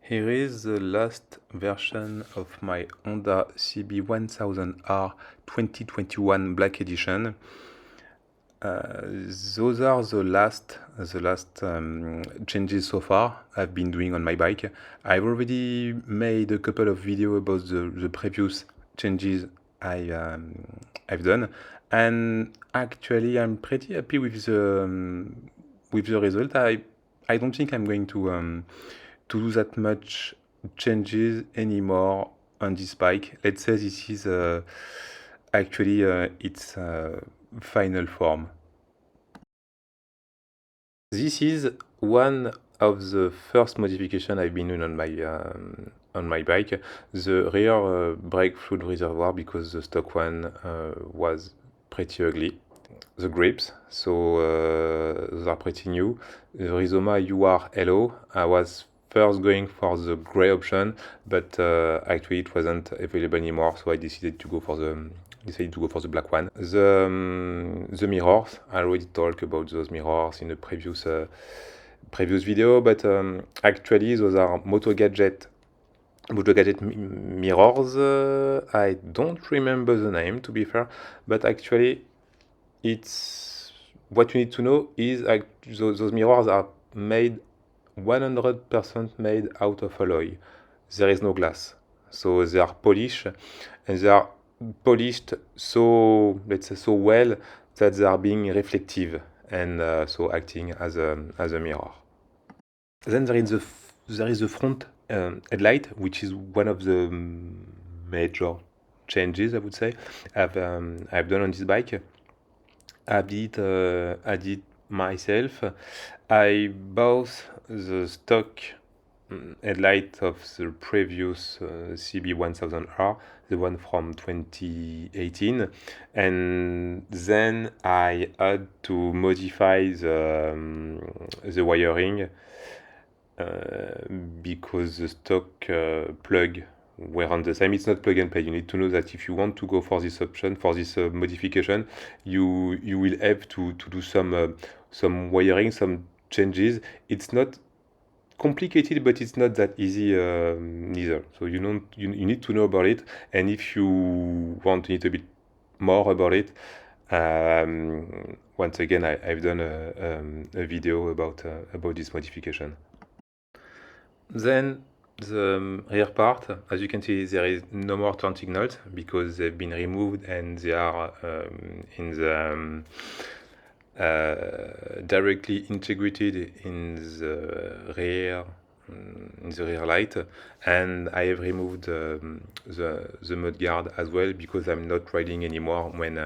Here is the last version of my Honda CB1000R 2021 Black Edition. Those are the last changes so far I've been doing on my bike. I've already made a couple of videos about the previous changes I've done, and actually I'm pretty happy with the result. I don't think I'm going to do that much changes anymore on this bike. Let's say this is actually its final form. This is one of the first modification I've been doing on my bike. The rear brake fluid reservoir, because the stock one was pretty ugly. The grips, so those are pretty new. The Rizoma UR Hello, I was first going for the gray option, but actually it wasn't available anymore, so I decided to go for the black one. The mirrors, I already talked about those mirrors in the previous video, but actually those are Moto Gadget mirrors. I don't remember the name, to be fair, but actually it's what you need to know is those mirrors are made 100% made out of alloy. There is no glass, so they are polished, and they are polished so, let's say, so well that they are being reflective, and so acting as a mirror. Then there is the front headlight, which is one of the major changes, I would say, I've done on this bike. I did myself. I bought the stock headlight of the previous CB1000R, the one from 2018, and then I had to modify the wiring because the stock plug were on the same. It's not plug and play. You need to know that if you want to go for this option, for this modification, you will have to do some wiring, some changes. It's not complicated, but it's not that easy neither. So you need to know about it, and if you want to know a bit more about it, once again, I've done a video about this modification. Then the rear part, as you can see, there is no more turn signals because they've been removed, and they are in the directly integrated in the rear light, and I have removed the mud guard as well because I'm not riding anymore when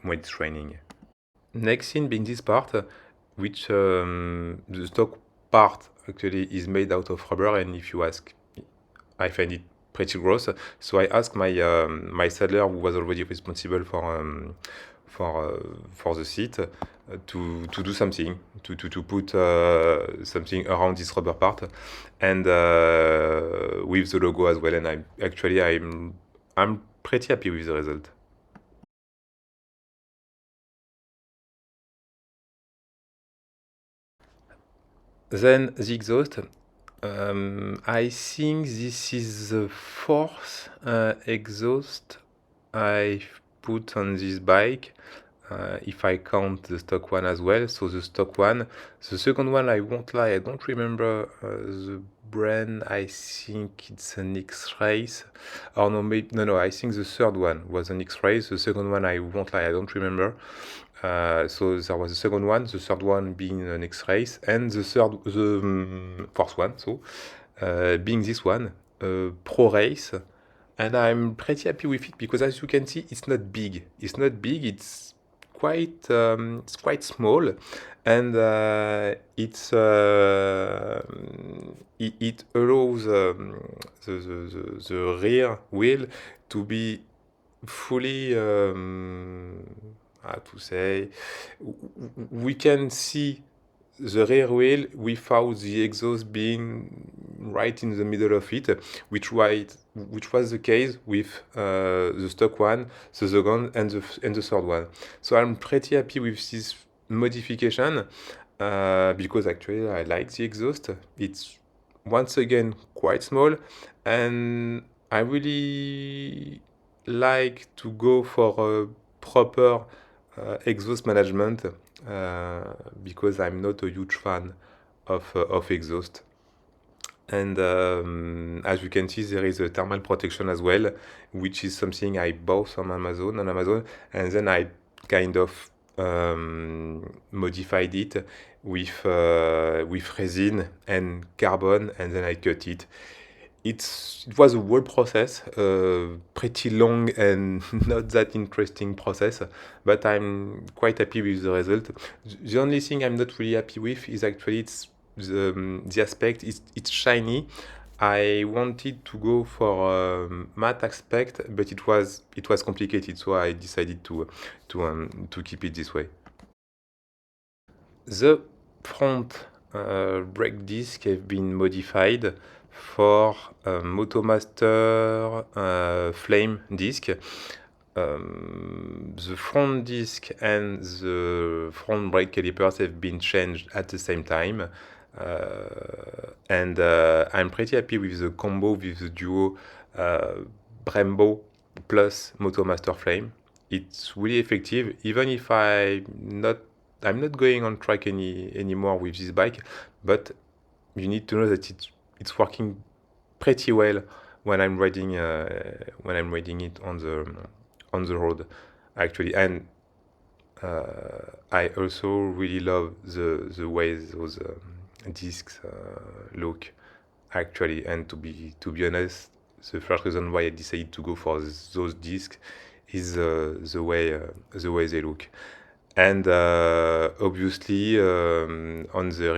it's raining. Next thing being this part, which the stock part actually is made out of rubber, and if you ask, I find it pretty gross. So I asked my my saddler, who was already responsible for the seat, to do something, to put something around this rubber part, and with the logo as well. And I'm pretty happy with the result. Then the exhaust. I think this is the fourth exhaust I've put on this bike, if I count the stock one as well. So the stock one, the second one, I won't lie, I don't remember the brand. I think it's an X-Race, or no, maybe no, I think the third one was an X-Race. The second one, I won't lie, I don't remember. So there was the second one, the third one being an X-Race, and the fourth one, so being this one, Pro Race, and I'm pretty happy with it because, as you can see, it's not big. It's quite small, and it allows the rear wheel to be fully, how to say, we can see the rear wheel without the exhaust being right in the middle of it, which was the case with the stock one, the second, and the third one. So I'm pretty happy with this modification because actually I like the exhaust. It's once again quite small, and I really like to go for a proper exhaust management because I'm not a huge fan of exhaust. And as you can see, there is a thermal protection as well, which is something I bought on Amazon, and then I kind of modified it with resin and carbon, and then I cut it. It was a whole process, pretty long and not that interesting process, but I'm quite happy with the result. The only thing I'm not really happy with is actually the aspect. It's shiny. I wanted to go for matte aspect, but it was complicated, so I decided to keep it this way. The front brake disc have been modified for Motomaster Flame disc. The front disc and the front brake calipers have been changed at the same time. And I'm pretty happy with the combo with the duo Brembo plus Motomaster Flame. It's really effective, even if I'm not going on track anymore with this bike, but you need to know that it's working pretty well when I'm riding it on the road, actually. And I also really love the way those discs look, actually. And to be honest, the first reason why I decided to go for those discs is the way they look. And obviously, on the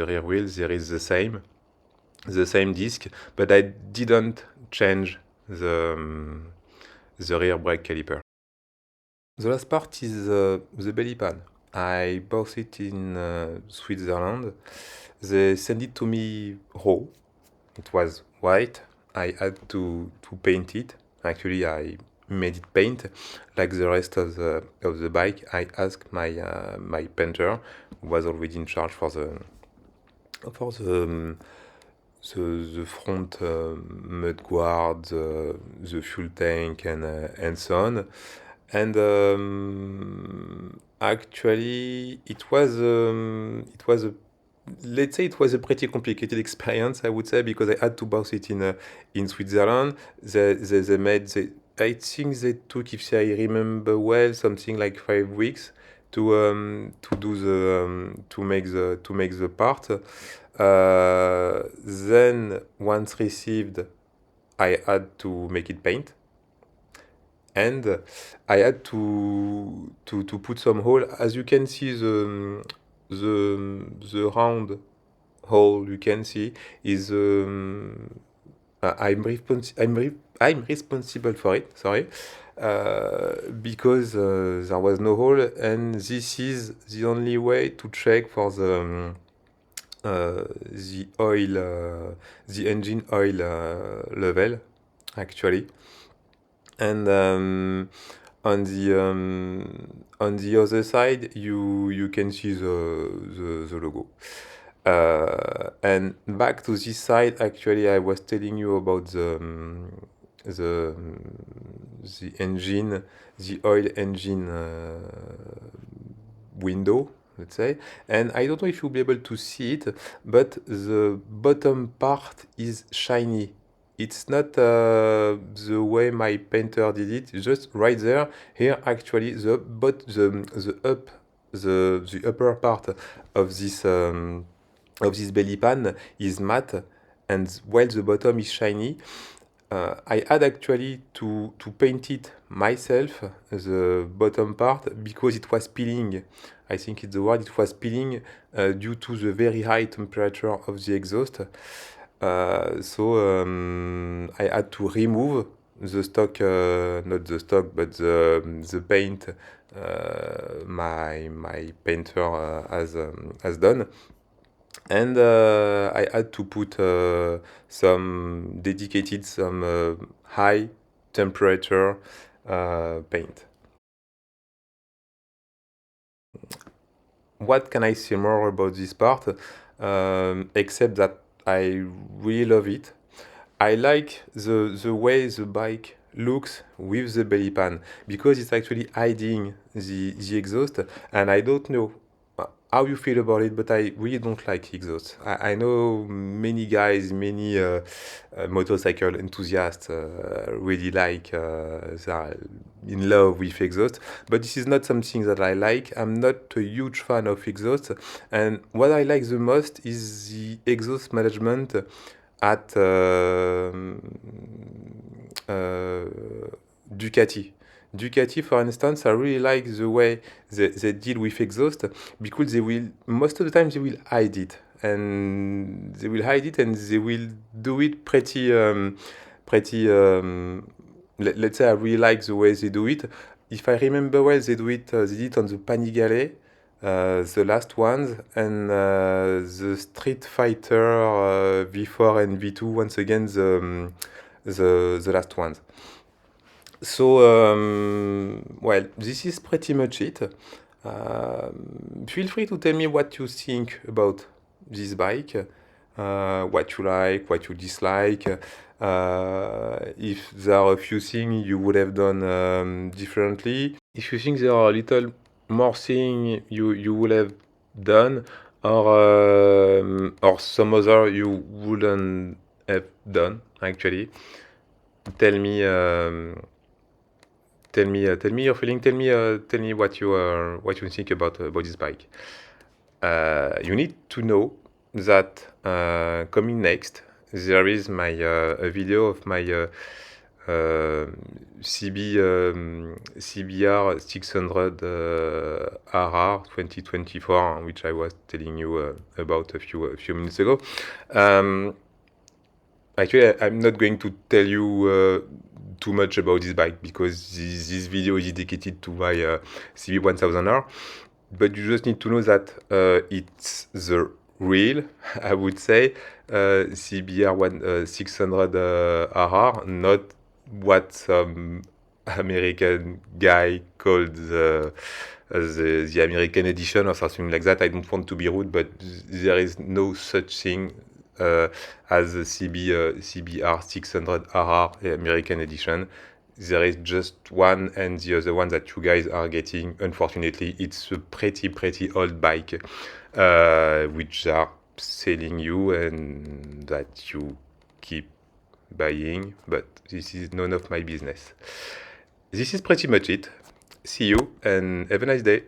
rear wheel, there is the same disc, but I didn't change the rear brake caliper. The last part is the belly pan. I bought it in Switzerland. They sent it to me raw. It was white. I had to paint it. Actually, I made it paint like the rest of the bike. I asked my painter, who was already in charge for the front mud guard, the fuel tank, and so on. And actually, it was a let's say it was a pretty complicated experience, I would say, because I had to bounce it in Switzerland. They made I think they took, if I remember well, something like 5 weeks to do to make the part. Then once received, I had to make it paint, and I had to put some hole. As you can see, the round hole you can see is I'm responsible for it. Sorry, because there was no hole, and this is the only way to check for the oil, the engine oil level, actually. And on the other side, you can see the logo. And back to this side, actually, I was telling you about the engine, the oil engine window, let's say. And I don't know if you'll be able to see it, but the bottom part is shiny. It's not the way my painter did it. Just right there. Here, actually, the upper part of this belly pan is matte, and while the bottom is shiny. I had actually to paint it myself, the bottom part, because it was peeling. I think it's the word. It was peeling due to the very high temperature of the exhaust. So I had to remove the stock, not the stock, but the paint my painter has done. And I had to put some high temperature paint. What can I say more about this part? Except that I really love it. I like the way the bike looks with the belly pan because it's actually hiding the exhaust, and I don't know how you feel about it, but I really don't like exhaust. I know many guys, many motorcycle enthusiasts really like, they are in love with exhaust, but this is not something that I like. I'm not a huge fan of exhaust, and what I like the most is the exhaust management at Ducati. Ducati, for instance, I really like the way they deal with exhaust because they will, most of the time, they will hide it. And they will hide it and they will do it let's say I really like the way they do it. If I remember well, they did it on the Panigale, the last ones, and the Street Fighter V4 and V2, once again, the last ones. So, well, this is pretty much it. Feel free to tell me what you think about this bike, what you like, what you dislike, if there are a few things you would have done differently. If you think there are a little more things you would have done, or some other you wouldn't have done, actually, tell me. Tell me your feeling. Tell me what you think about this bike. You need to know that coming next, there is my a video of my CBR 600 RR 2024, which I was telling you about a few minutes ago. Actually, I'm not going to tell you too much about this bike because this video is dedicated to my CB1000R. But you just need to know that it's the real, I would say, CBR 600 RR, not what some American guy called the American edition or something like that. I don't want to be rude, but there is no such thing as the CBR 600 RR American edition. There is just one, and the other one that you guys are getting, unfortunately, it's a pretty old bike, which they are selling you and that you keep buying, but this is none of my business. This is pretty much it. See you and have a nice day.